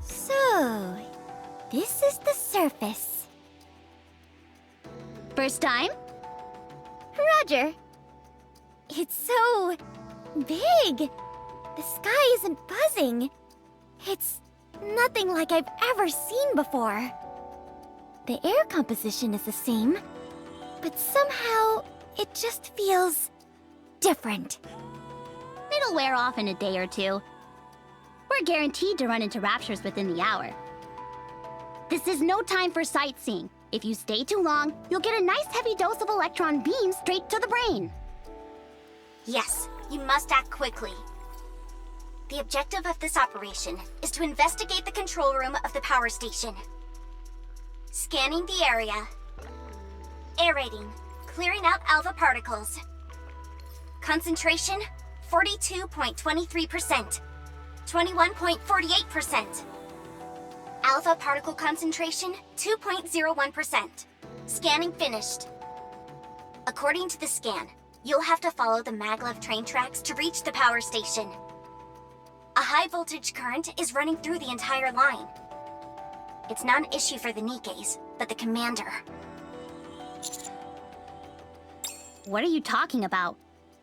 So, this is the surface. First time? Roger. It's so big. The sky isn't buzzing. It's nothing like I've ever seen before. The air composition is the same, but somehow it just feels different. It'll wear off in a day or two. We're guaranteed to run into raptures within the hour. This is no time for sightseeing. If you stay too long, you'll get a nice heavy dose of electron beams straight to the brain. Yes, you must act quickly. The objective of this operation is to investigate the control room of the power station. Scanning the area. Aerating, clearing out alpha particles. Concentration, 42.23%. 21.48%. Alpha particle concentration, 2.01%. Scanning finished. According to the scan, you'll have to follow the maglev train tracks to reach the power station. A high voltage current is running through the entire line. It's not an issue for the Nikkes, but the commander. What are you talking about?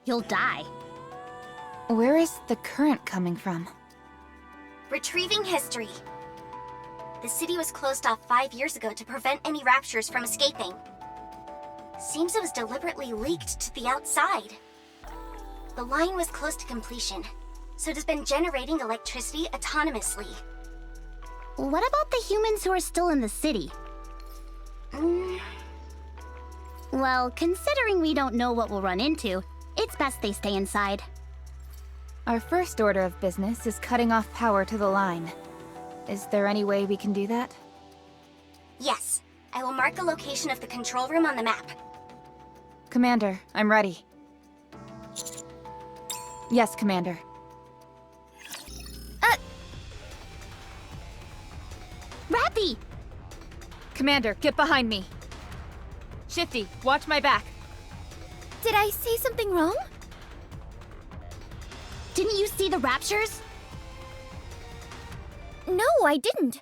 You'll die. Where is the current coming from? Retrieving history. The city was closed off 5 years ago to prevent any raptures from escaping. Seems it was deliberately leaked to the outside. The line was close to completion, so it has been generating electricity autonomously. What about the humans who are still in the city? Well, considering we don't know what we'll run into, it's best they stay inside. Our first order of business is cutting off power to the line. Is there any way we can do that? Yes, I will mark the location of the control room on the map. Commander, I'm ready. Yes, Commander. Rappy! Commander, get behind me. Shifty, watch my back. Did I say something wrong? Didn't you see the raptures? No, I didn't.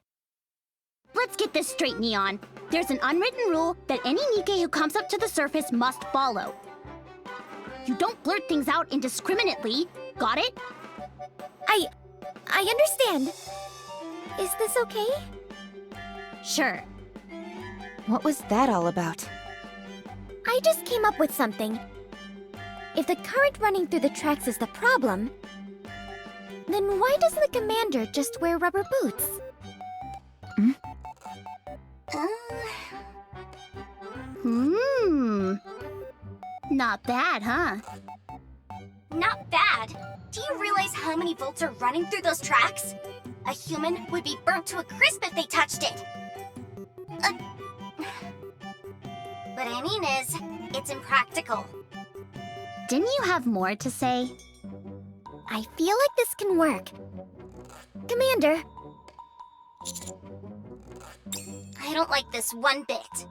Let's get this straight, Neon. There's an unwritten rule that any Nikke who comes up to the surface must follow. You don't blurt things out indiscriminately. Got it? I understand. Is this okay? Sure. What was that all about? I just came up with something. If the current running through the tracks is the problem, then why doesn't the commander just wear rubber boots? Not bad, huh? Not bad. Do you realize how many volts are running through those tracks? A human would be burnt to a crisp if they touched it. What I mean is, it's impractical. Didn't you have more to say? I feel like this can work. Commander, I don't like this one bit.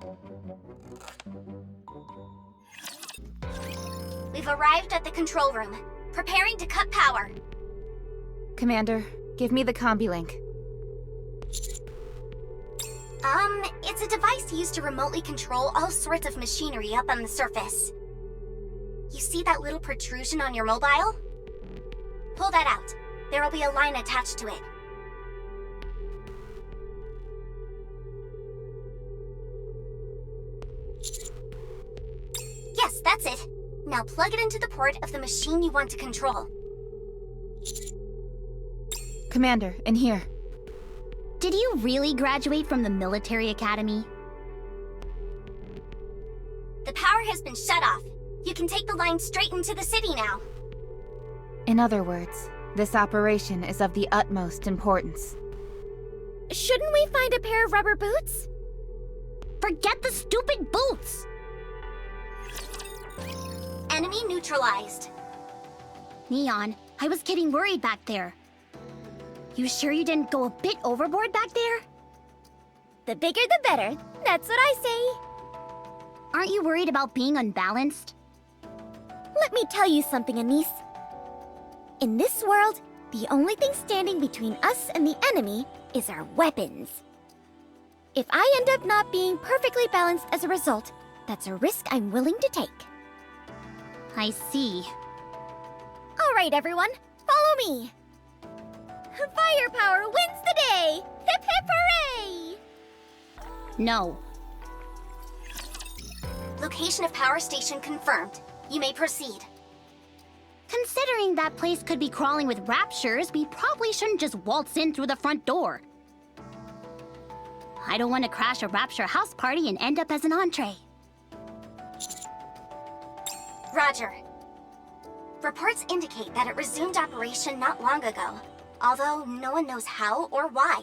We've arrived at the control room, preparing to cut power. Commander, give me the combi link. It's a device used to remotely control all sorts of machinery up on the surface. You see that little protrusion on your mobile? Pull that out. There will be a line attached to it. Yes, that's it. Now plug it into the port of the machine you want to control. Commander, in here. Did you really graduate from the military academy? The power has been shut off. You can take the line straight into the city now. In other words, this operation is of the utmost importance. shouldn't we find a pair of rubber boots? Forget the stupid boots! Enemy neutralized. Neon, I was getting worried back there. You sure you didn't go a bit overboard back there? The bigger the better. That's what I say. Aren't you worried about being unbalanced? Let me tell you something, Anise. In this world, The only thing standing between us and the enemy is our weapons. If I end up not being perfectly balanced as a result, that's a risk I'm willing to take. I see. All right, everyone, follow me. Firepower wins the day! Hip hip hooray! No. Location of power station confirmed. You may proceed. Considering that place could be crawling with raptures, we probably shouldn't just waltz in through the front door. I don't want to crash a rapture house party and end up as an entree. Roger. Reports indicate that it resumed operation not long ago, although no one knows how or why.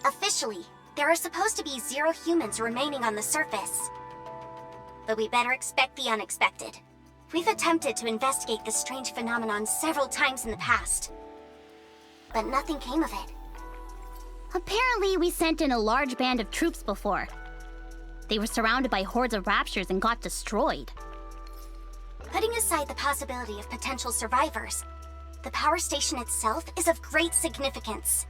Officially, there are supposed to be 0 humans remaining on the surface. But we better expect the unexpected. We've attempted to investigate this strange phenomenon several times in the past, but nothing came of it. Apparently, we sent in a large band of troops before. They were surrounded by hordes of raptures and got destroyed. Putting aside the possibility of potential survivors, the power station itself is of great significance.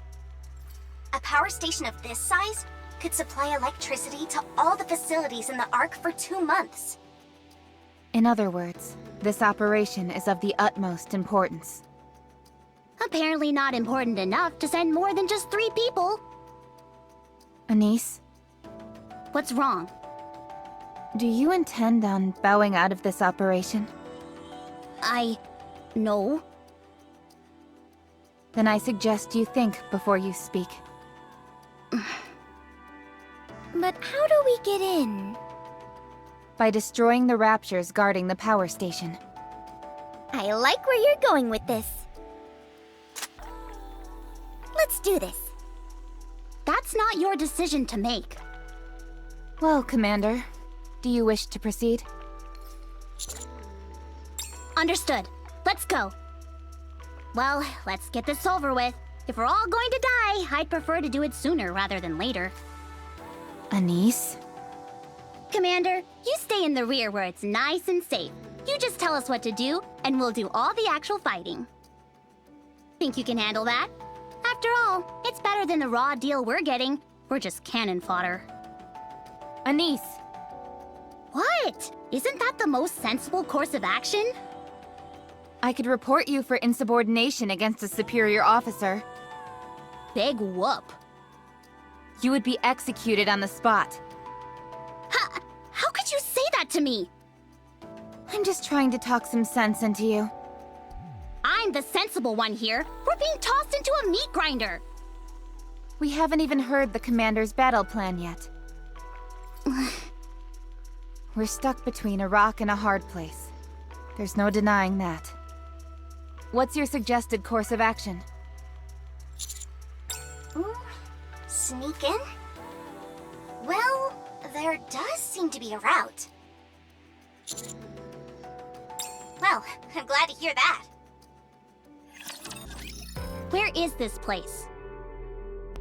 A power station of this size could supply electricity to all the facilities in the Ark for 2 months. In other words, this operation is of the utmost importance. Apparently not important enough to send more than just 3 people. Anise, What's wrong? do you intend on bowing out of this operation? No. Then I suggest you think before you speak. But how do we get in? By destroying the raptures guarding the power station. I like where you're going with this. Let's do this. That's not your decision to make. Well, Commander, do you wish to proceed? Understood. Let's go. Well, let's get this over with. If we're all going to die, I'd prefer to do it sooner rather than later. Anise? Commander, you stay in the rear where it's nice and safe. You just tell us what to do, and we'll do all the actual fighting. Think you can handle that? After all, it's better than the raw deal we're getting. We're just cannon fodder. Anise! What? Isn't that the most sensible course of action? I could report you for insubordination against a superior officer. Big whoop. You would be executed on the spot. How could you say that to me? I'm just trying to talk some sense into you. I'm the sensible one here. We're being tossed into a meat grinder. We haven't even heard the Commander's battle plan yet. We're stuck between a rock and a hard place. There's no denying that. What's your suggested course of action? Sneak in? Well, there does seem to be a route. Well, I'm glad to hear that. Where is this place?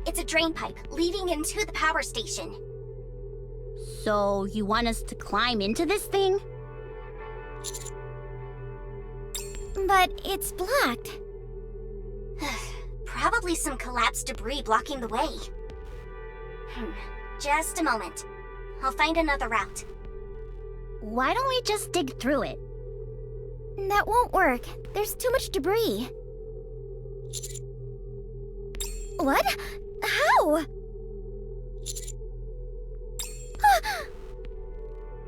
It's a drain pipe leading into the power station. So, you want us to climb into this thing? But it's blocked. Probably some collapsed debris blocking the way. Just a moment. I'll find another route. Why don't we just dig through it? That won't work. There's too much debris. What? How?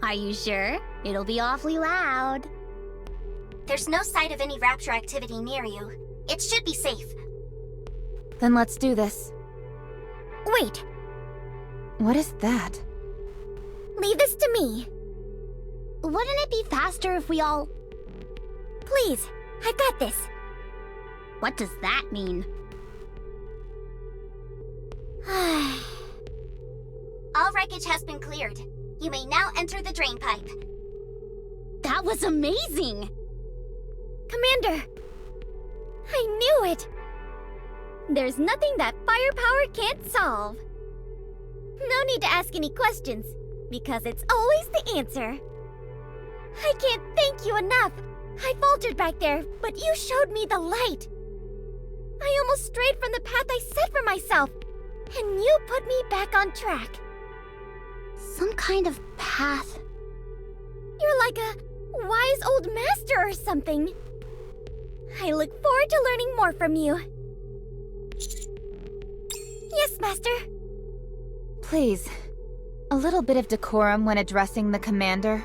Are you sure? It'll be awfully loud. There's no sight of any rapture activity near you. It should be safe. Then let's do this. Wait, What is that? leave this to me. Wouldn't it be faster if we all... Please, I've got this. What does that mean? All wreckage has been cleared. You may now enter the drain pipe. That was amazing! Commander! I knew it! There's nothing that firepower can't solve. No need to ask any questions, because it's always the answer. I can't thank you enough. I faltered back there, but you showed me the light. I almost strayed from the path I set for myself, and you put me back on track. Some kind of path. You're like a wise old master or something. I look forward to learning more from you. Yes, Master. Please, a little bit of decorum when addressing the commander.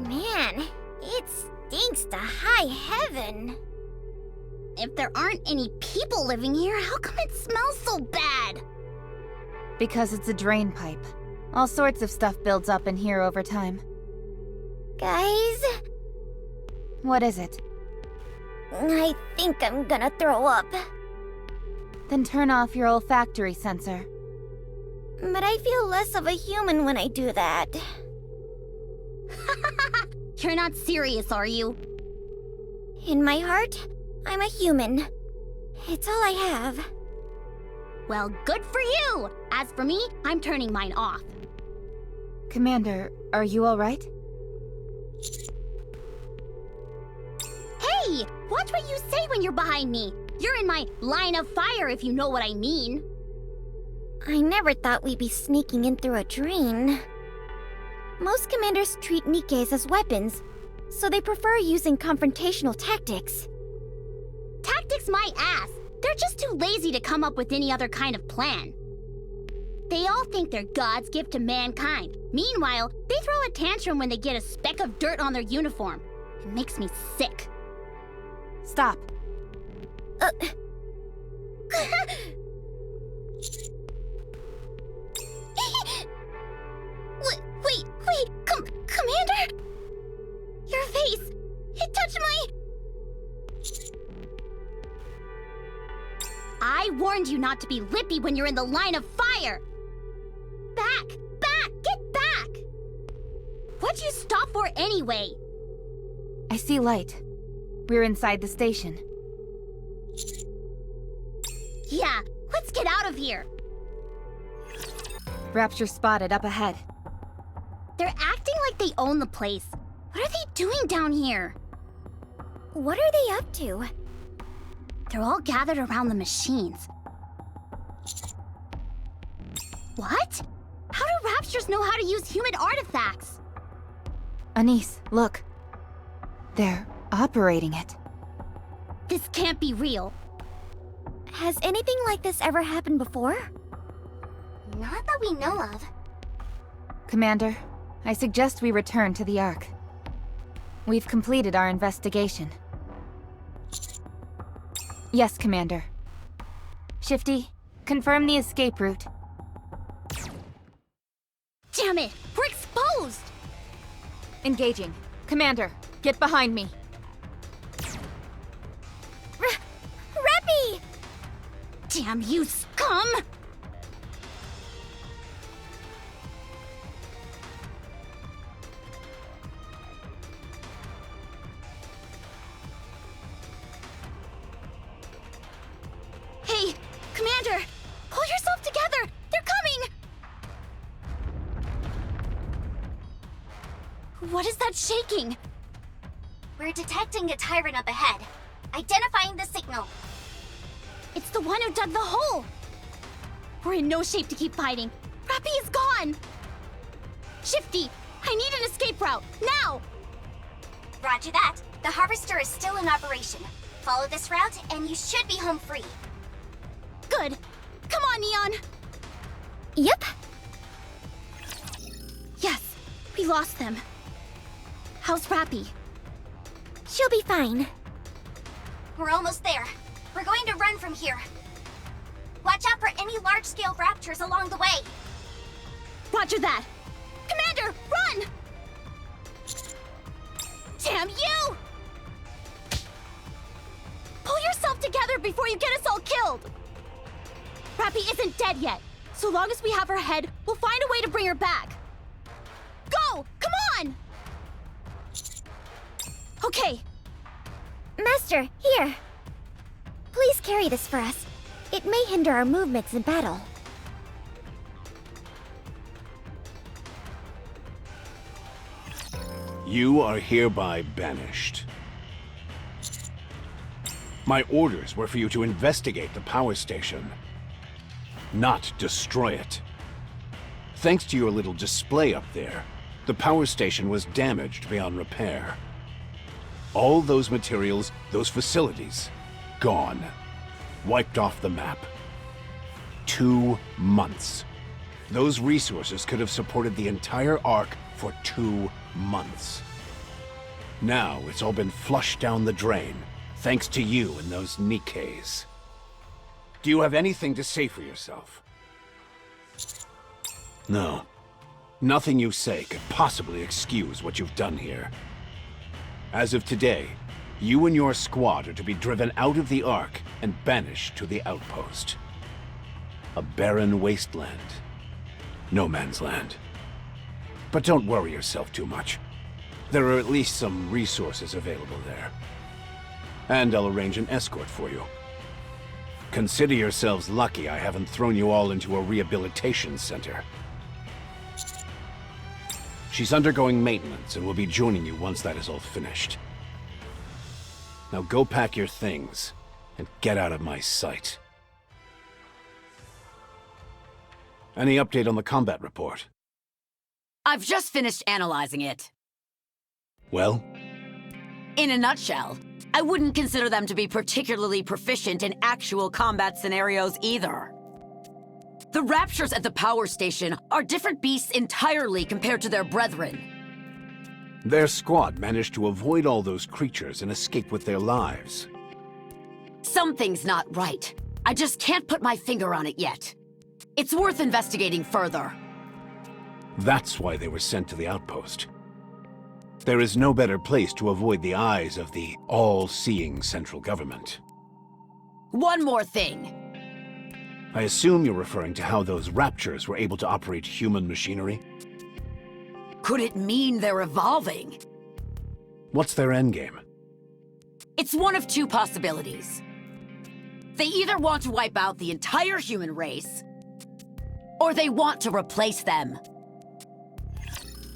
Man, it stinks to high heaven. If there aren't any people living here, how come it smells so bad? Because it's a drain pipe. All sorts of stuff builds up in here over time. Guys, What is it? I think I'm gonna throw up. Then turn off your olfactory sensor. But I feel less of a human when I do that. You're not serious, are you? In my heart, I'm a human. It's all I have. Well, good for you! As for me, I'm turning mine off. Commander, are you alright? Hey! Watch what you say when you're behind me! You're in my line of fire, if you know what I mean. I never thought we'd be sneaking in through a drain. Most commanders treat Nikkes as weapons, so they prefer using confrontational tactics. Tactics my ass! They're just too lazy to come up with any other kind of plan. They all think they're God's gift to mankind. Meanwhile, they throw a tantrum when they get a speck of dirt on their uniform. It makes me sick. Stop. Wait, Commander? Your face, it touched my... I warned you not to be lippy when you're in the line of fire! Back! Get back! What'd you stop for anyway? I see light. We're inside the station. Yeah, let's get out of here! Rapture spotted up ahead. They're acting like they own the place. What are they doing down here? What are they up to? They're all gathered around the machines. What? How do Raptures know how to use human artifacts? Anise, look. They're operating it. This can't be real. Has anything like this ever happened before? Not that we know of. Commander, I suggest we return to the Ark. We've completed our investigation. Yes, Commander. Shifty, confirm the escape route. Damn it! We're exposed! Engaging. Commander, get behind me. Rappy! Damn you, scum! Hey, Commander! Pull yourself together! They're coming! What is that shaking? We're detecting a tyrant up ahead. Identifying the signal. It's the one who dug the hole! We're in no shape to keep fighting. Rappy is gone! Shifty, I need an escape route, now! Roger that. The harvester is still in operation. Follow this route and you should be home free. Good. Come on, Neon! Yep. Yes, we lost them. How's Rappy? She'll be fine. We're almost there. We're going to run from here. Watch out for any large-scale raptors along the way. Roger that! Commander, run! Damn you! Pull yourself together before you get us all killed! Rappy isn't dead yet. So long as we have her head, we'll find a way to bring her back. Go! Come on! Okay. Master, here. Please carry this for us. It may hinder our movements in battle. You are hereby banished. My orders were for you to investigate the power station, not destroy it. Thanks to your little display up there, the power station was damaged beyond repair. All those materials, those facilities, gone. Wiped off the map. 2 months. Those resources could have supported the entire Ark for 2 months. Now it's all been flushed down the drain, thanks to you and those Nikkes. Do you have anything to say for yourself? No. Nothing you say could possibly excuse what you've done here. As of today, you and your squad are to be driven out of the Ark and banished to the outpost. A barren wasteland. No man's land. But don't worry yourself too much. There are at least some resources available there. And I'll arrange an escort for you. Consider yourselves lucky I haven't thrown you all into a rehabilitation center. She's undergoing maintenance and will be joining you once that is all finished. Now go pack your things and get out of my sight. Any update on the combat report? I've just finished analyzing it. Well? In a nutshell, I wouldn't consider them to be particularly proficient in actual combat scenarios either. The Raptures at the power station are different beasts entirely compared to their brethren. Their squad managed to avoid all those creatures and escape with their lives. Something's not right. I just can't put my finger on it yet. It's worth investigating further. That's why they were sent to the outpost. There is no better place to avoid the eyes of the all-seeing central government. One more thing. I assume you're referring to how those Raptures were able to operate human machinery? Could it mean they're evolving? What's their endgame? It's one of two possibilities. They either want to wipe out the entire human race, or they want to replace them.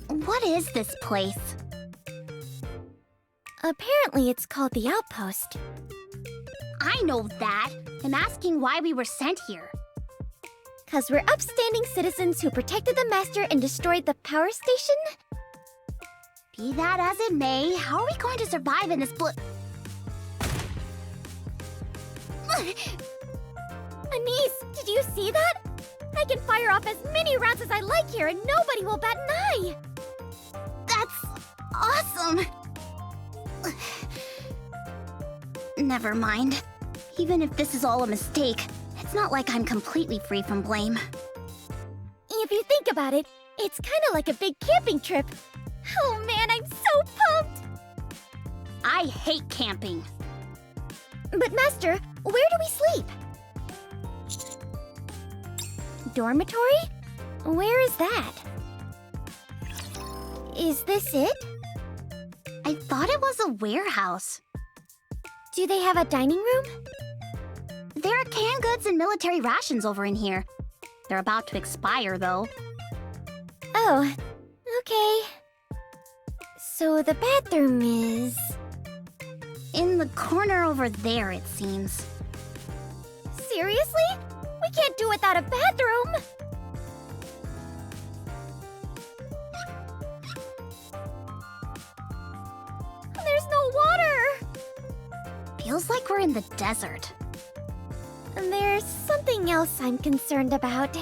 What is this place? Apparently it's called the Outpost. I know that. I'm asking why we were sent here. 'Cause we're upstanding citizens who protected the Master and destroyed the power station? Be that as it may, how are we going to survive in this Anise, did you see that? I can fire off as many rounds as I like here and nobody will bat an eye! That's awesome! Never mind. Even if this is all a mistake, it's not like I'm completely free from blame. If you think about it, it's kinda like a big camping trip. Oh man, I'm so pumped! I hate camping. But Master, where do we sleep? Dormitory? Where is that? Is this it? I thought it was a warehouse. Do they have a dining room? There are canned goods and military rations over in here. They're about to expire, though. Oh, okay. So the bathroom is... In the corner over there, it seems. Seriously? We can't do without a bathroom! There's no water! Feels like we're in the desert. There's something else I'm concerned about.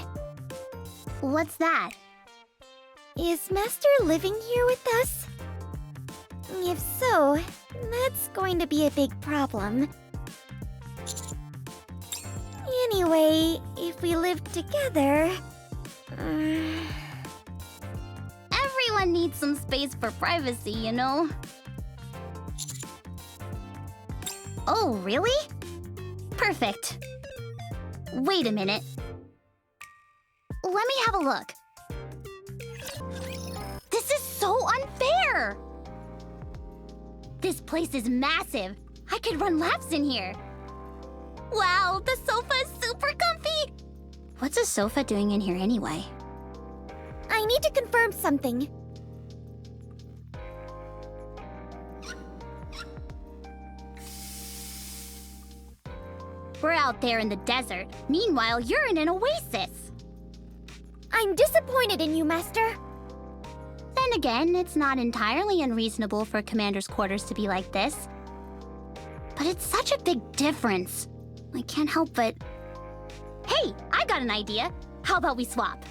What's that? Is Master living here with us? If so, that's going to be a big problem. Anyway, if we live together... Everyone needs some space for privacy, you know? Oh, really? Perfect. Wait a minute. Let me have a look. This is so unfair! This place is massive. I could run laps in here. Wow, the sofa is super comfy! What's a sofa doing in here anyway? I need to confirm something. We're out there in the desert. Meanwhile, you're in an oasis. I'm disappointed in you, Master. Then again, it's not entirely unreasonable for Commander's quarters to be like this. But it's such a big difference. I can't help but... Hey, I got an idea. How about we swap?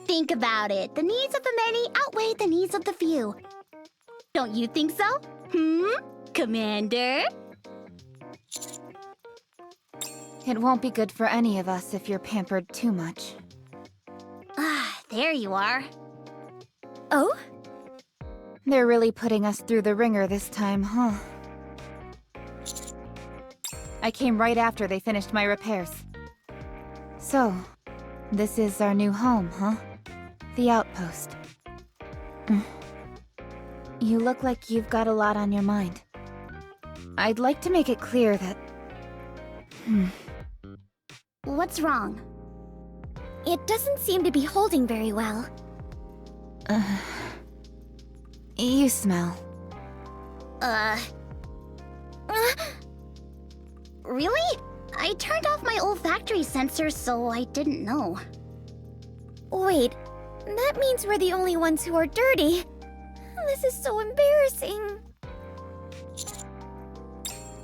Think about it. The needs of the many outweigh the needs of the few. Don't you think so? Commander? It won't be good for any of us if you're pampered too much. Ah, there you are. Oh? They're really putting us through the ringer this time, huh? I came right after they finished my repairs. So, this is our new home, huh? The outpost. You look like you've got a lot on your mind. I'd like to make it clear that... What's wrong? It doesn't seem to be holding very well. You smell. Really? I turned off my olfactory sensor, so I didn't know. Wait, that means we're the only ones who are dirty. This is so embarrassing.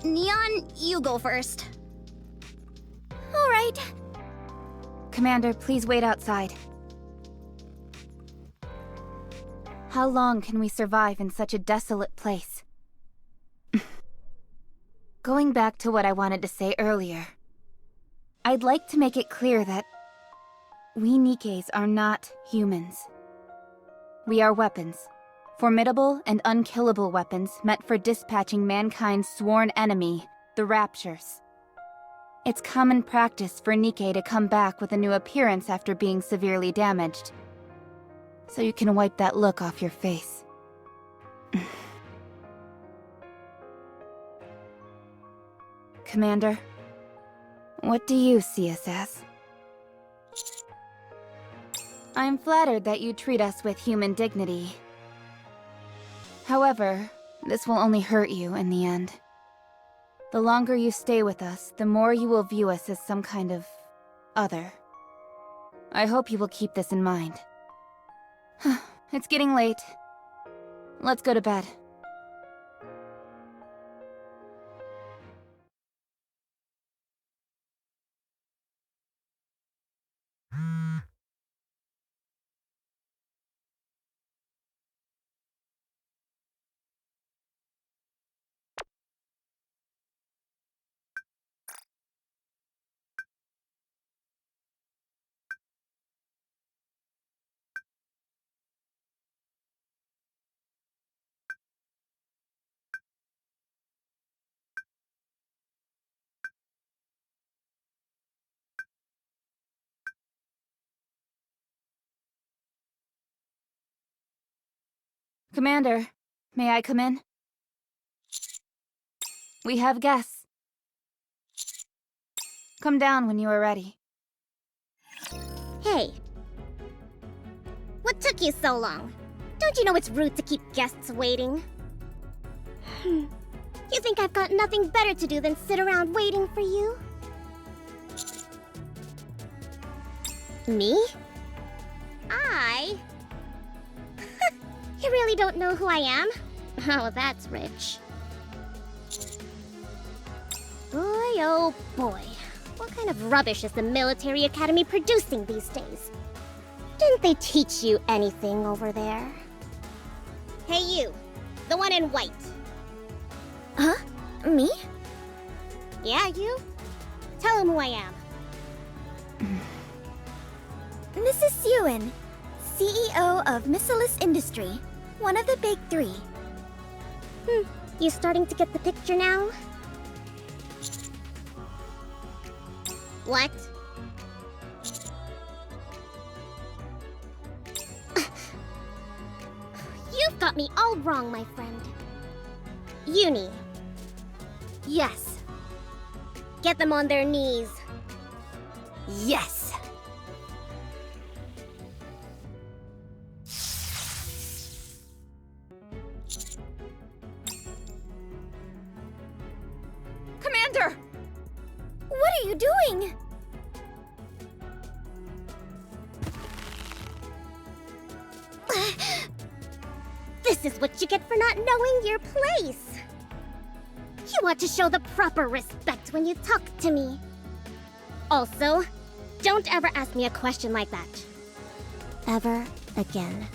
Neon, you go first. All right. Commander, please wait outside. How long can we survive in such a desolate place? Going back to what I wanted to say earlier, I'd like to make it clear that we Nikkes are not humans. We are weapons. Formidable and unkillable weapons meant for dispatching mankind's sworn enemy, the Raptures. It's common practice for Nikke to come back with a new appearance after being severely damaged. So you can wipe that look off your face. Commander, what do you see us as? I'm flattered that you treat us with human dignity. However, this will only hurt you in the end. The longer you stay with us, the more you will view us as some kind of other. I hope you will keep this in mind. It's getting late. Let's go to bed. Commander, may I come in? We have guests. Come down when you are ready. Hey. What took you so long? Don't you know it's rude to keep guests waiting? You think I've got nothing better to do than sit around waiting for you? Me? I? You really don't know who I am? Oh, that's rich. Boy, oh boy. What kind of rubbish is the military academy producing these days? Didn't they teach you anything over there? Hey you, the one in white. Huh? Me? Yeah, you? Tell him who I am. This is Sewin, CEO of Missilus Industry, one of the big three. You starting to get the picture now? What? You've got me all wrong, my friend. Uni. Yes. Get them on their knees. Yes. Commander! What are you doing? This is what you get for not knowing your place. You ought to show the proper respect when you talk to me. Also, don't ever ask me a question like that. Ever again.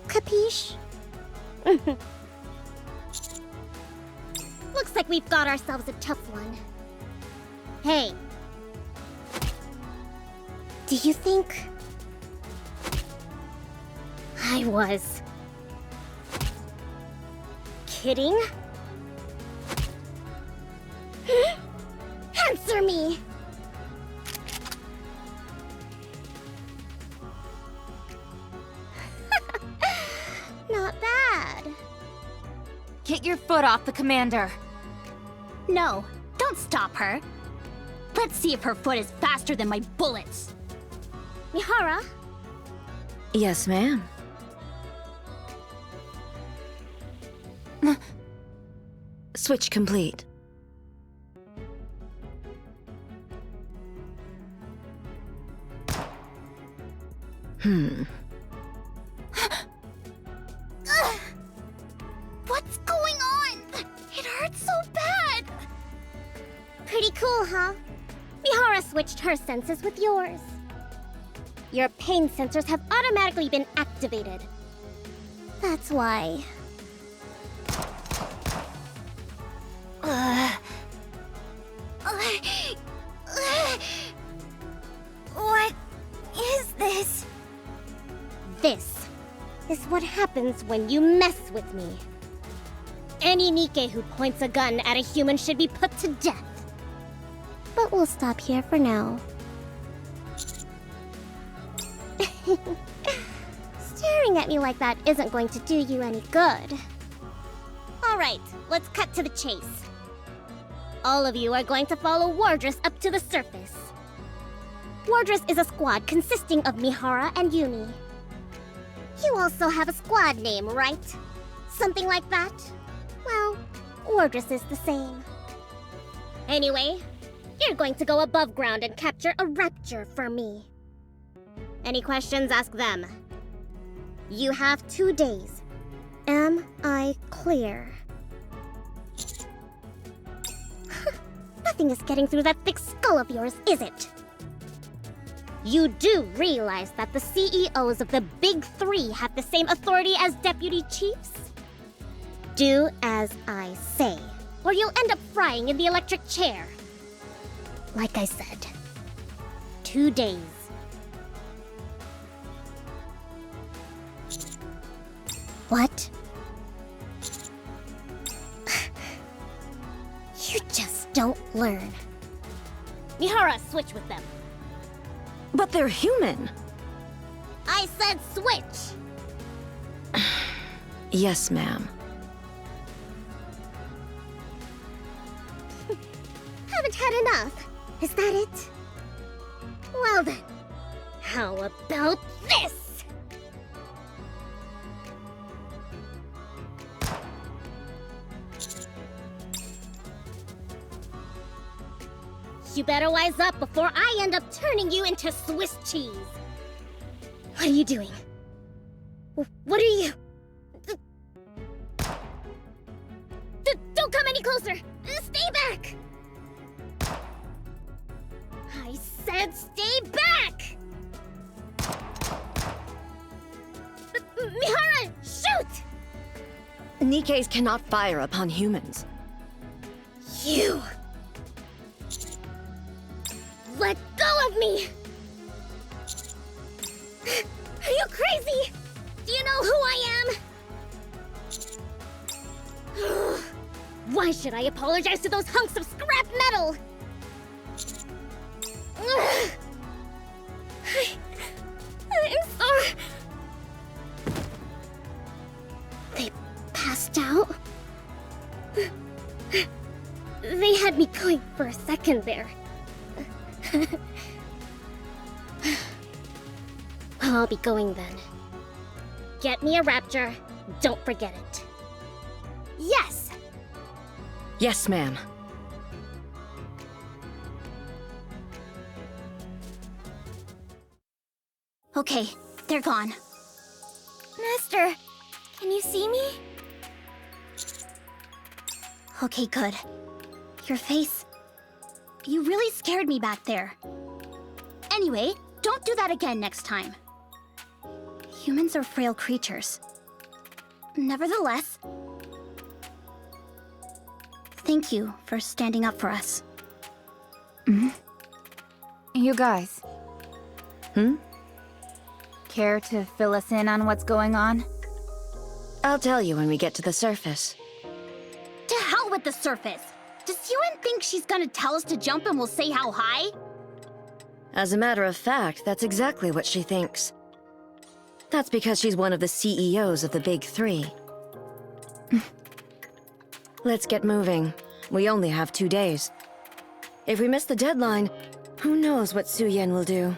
Capiche? Looks like we've got ourselves a tough one. Hey. Do you think I was kidding? Answer me! Not bad. Get your foot off the commander. No, don't stop her. Let's see if her foot is faster than my bullets. Mihara, Yes, ma'am. Switch complete. What's going on? It hurts so bad. pretty cool, huh? Mihara switched her senses with yours. Your pain sensors have automatically been activated. That's why. What is this? This is what happens when you mess with me. Any Nikke who points a gun at a human should be put to death. But we'll stop here for now. Staring at me like that isn't going to do you any good. Alright, let's cut to the chase. All of you are going to follow Wardress up to the surface. Wardress is a squad consisting of Mihara and Yumi. You also have a squad name, right? Something like that? Well, Wardress is the same. Anyway, you're going to go above ground and capture a rapture for me. Any questions, ask them. You have 2 days. Am I clear? Nothing is getting through that thick skull of yours, is it? You do realize that the CEOs of the Big Three have the same authority as deputy chiefs? Do as I say, or you'll end up frying in the electric chair. Like I said, 2 days. What? You just don't learn. Mihara, switch with them. But they're human. I said switch! Yes, ma'am. Haven't had enough. Is that it? Well then, how about this? You better wise up before I end up turning you into Swiss cheese. What are you doing? What are you... Don't come any closer! Stay back! I said stay back! Mihara, shoot! Nikkes cannot fire upon humans. You... Let go of me! Are you crazy? Do you know who I am? Why should I apologize to those hunks of scrap metal? I'm sorry. They passed out? They had me going for a second there. I'll be going then. Get me a rapture. Don't forget it. Yes! Yes, ma'am. Okay, they're gone. Master, can you see me? Okay, good. Your face... You really scared me back there. Anyway, don't do that again next time. Humans are frail creatures. Nevertheless... Thank you for standing up for us. You guys. Care to fill us in on what's going on? I'll tell you when we get to the surface. To hell with the surface! Does Yuen think she's gonna tell us to jump and we'll say how high? As a matter of fact, that's exactly what she thinks. That's because she's one of the CEOs of the Big Three. Let's get moving. We only have 2 days. If we miss the deadline, who knows what Su Yen will do.